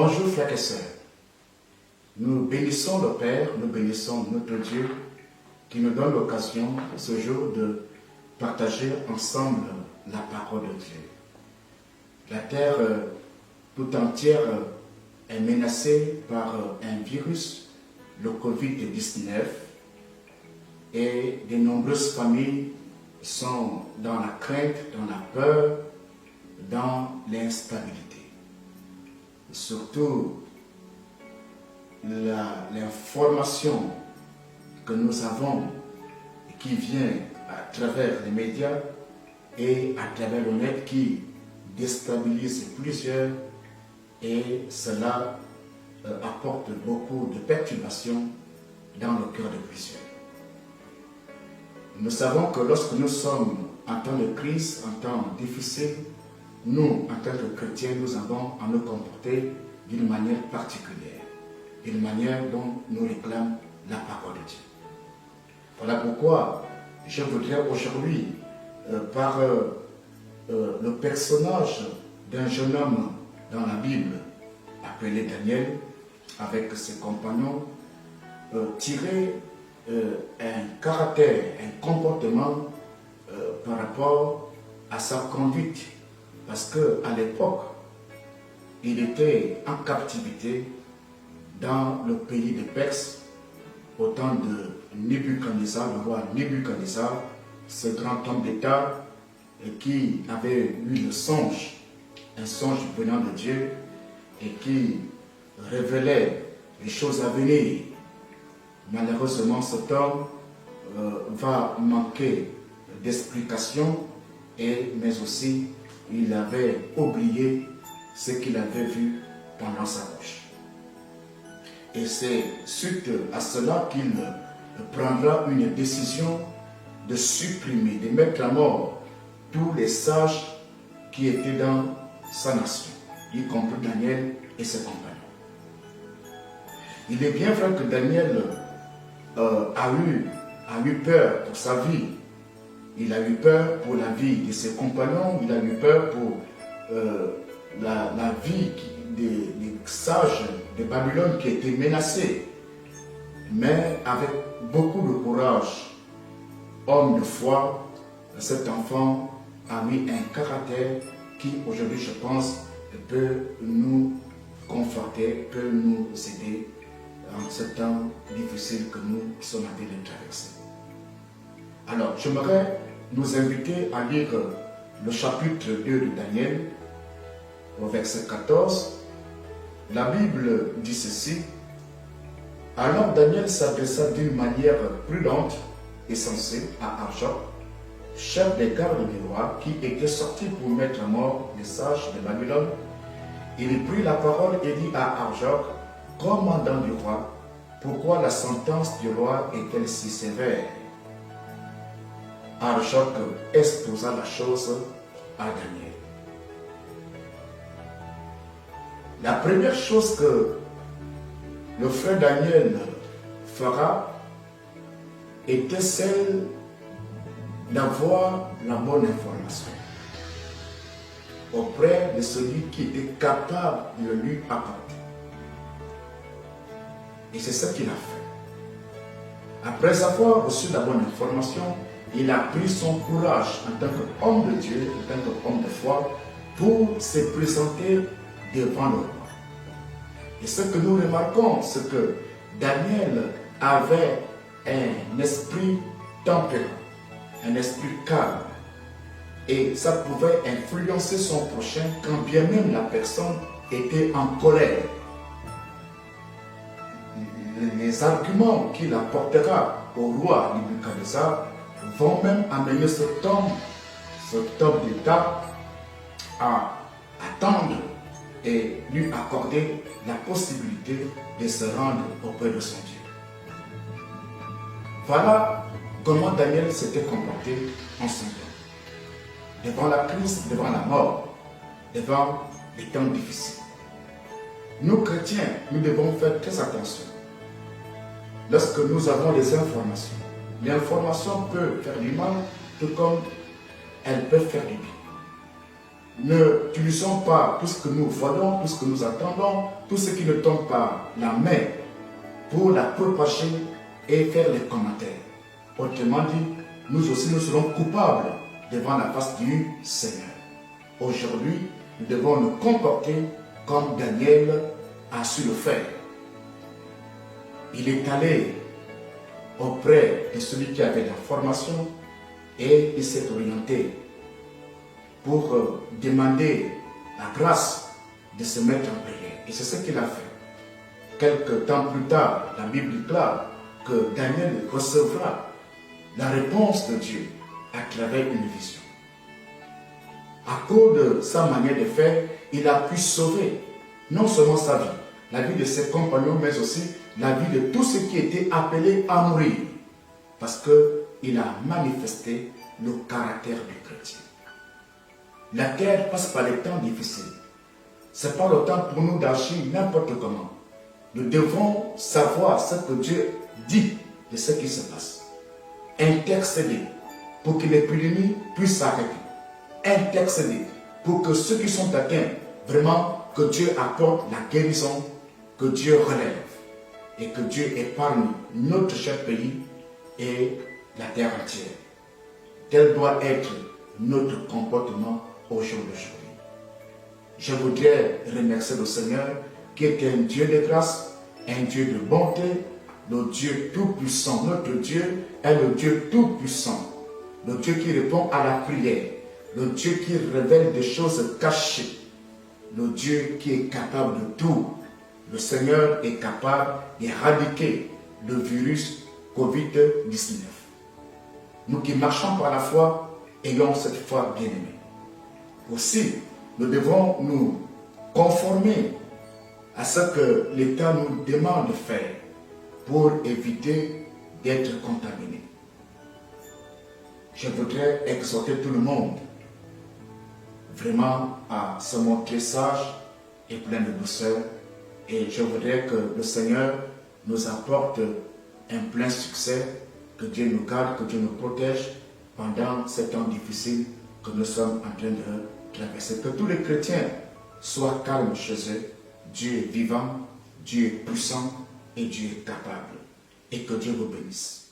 Bonjour frères et sœurs. Nous bénissons le Père, nous bénissons notre Dieu qui nous donne l'occasion ce jour de partager ensemble la parole de Dieu. La terre tout entière est menacée par un virus, le Covid-19, et de nombreuses familles sont dans la crainte, dans la peur, dans l'instabilité. Surtout, l'information que nous avons et qui vient à travers les médias et à travers le net qui déstabilise plusieurs, et cela apporte beaucoup de perturbations dans le cœur de plusieurs. Nous savons que lorsque nous sommes en temps de crise, en temps difficile, nous, en tant que chrétiens, nous avons à nous comporter d'une manière particulière, d'une manière dont nous réclame la parole de Dieu. Voilà pourquoi je voudrais aujourd'hui, par le personnage d'un jeune homme dans la Bible, appelé Daniel, avec ses compagnons, tirer un caractère, un comportement par rapport à sa conduite. Parce qu'à l'époque, il était en captivité dans le pays de Perse, au temps de Nebuchadnezzar, le roi Nebuchadnezzar, ce grand homme d'État qui avait eu le songe, un songe venant de Dieu, et qui révélait les choses à venir. Malheureusement, cet homme va manquer d'explication, mais aussi il avait oublié ce qu'il avait vu pendant sa bouche. Et c'est suite à cela qu'il prendra une décision de supprimer, de mettre à mort tous les sages qui étaient dans sa nation, y compris Daniel et ses compagnons. Il est bien vrai que Daniel a eu peur pour sa vie. Il a eu peur pour la vie de ses compagnons, il a eu peur pour la vie des sages de Babylone qui étaient menacés. Mais avec beaucoup de courage, homme de foi, cet enfant a mis un caractère qui aujourd'hui, je pense, peut nous conforter, peut nous aider en ce temps difficile que nous sommes en train de traverser. Alors, j'aimerais nous inviter à lire le chapitre 2 de Daniel, au verset 14. La Bible dit ceci: alors Daniel s'adressa d'une manière prudente et sensée à Arjoc, chef des gardes du roi, qui était sorti pour mettre à mort les sages de Babylone. Il prit la parole et dit à Arjoc, commandant du roi, pourquoi la sentence du roi est-elle si sévère? Arjoc exposa la chose à Daniel. La première chose que le frère Daniel fera était celle d'avoir la bonne information auprès de celui qui était capable de lui apporter. Et c'est ce qu'il a fait. Après avoir reçu la bonne information, il a pris son courage en tant qu'homme de Dieu, en tant qu'homme de foi, pour se présenter devant le roi. Et ce que nous remarquons, c'est que Daniel avait un esprit tempéré, un esprit calme. Et ça pouvait influencer son prochain quand bien même la personne était en colère. Les arguments qu'il apportera au roi Nebuchadnezzar vont même amener cet homme d'État à attendre et lui accorder la possibilité de se rendre auprès de son Dieu. Voilà comment Daniel s'était comporté en son temps. Devant la crise, devant la mort, devant les temps difficiles. Nous, chrétiens, nous devons faire très attention. Lorsque nous avons des informations, l'information peut faire du mal, tout comme elle peut faire du bien. N'utilisons pas tout ce que nous voyons, tout ce que nous attendons, tout ce qui ne tombe par la main pour la propager et faire les commentaires. Autrement dit, nous aussi nous serons coupables devant la face du Seigneur. Aujourd'hui, nous devons nous comporter comme Daniel a su le faire. Il est allé auprès de celui qui avait la formation et il s'est orienté pour demander la grâce de se mettre en prière. Et c'est ce qu'il a fait. Quelque temps plus tard, la Bible déclare que Daniel recevra la réponse de Dieu à travers une vision. À cause de sa manière de faire, il a pu sauver non seulement sa vie, la vie de ses compagnons, mais aussi la vie de tous ceux qui étaient appelés à mourir. Parce qu'il a manifesté le caractère du chrétien. La terre passe par des temps difficiles. Ce n'est pas le temps pour nous d'agir n'importe comment. Nous devons savoir ce que Dieu dit de ce qui se passe. Intercéder pour que l'épidémie puisse s'arrêter. Intercéder pour que ceux qui sont atteints, vraiment, que Dieu apporte la guérison, que Dieu relève et que Dieu épargne notre cher pays et la terre entière. Tel doit être notre comportement au jour d'aujourd'hui. Je voudrais remercier le Seigneur qui est un Dieu de grâce, un Dieu de bonté, le Dieu tout-puissant. Notre Dieu est le Dieu tout-puissant, le Dieu qui répond à la prière, le Dieu qui révèle des choses cachées, le Dieu qui est capable de tout. Le Seigneur est capable d'éradiquer le virus Covid-19. Nous qui marchons par la foi, ayons cette foi bien-aimée. Aussi, nous devons nous conformer à ce que l'État nous demande de faire pour éviter d'être contaminés. Je voudrais exhorter tout le monde vraiment à se montrer sage et plein de douceur. Et je voudrais que le Seigneur nous apporte un plein succès, que Dieu nous garde, que Dieu nous protège pendant ces temps difficiles que nous sommes en train de traverser. Que tous les chrétiens soient calmes chez eux. Dieu est vivant, Dieu est puissant et Dieu est capable. Et que Dieu vous bénisse.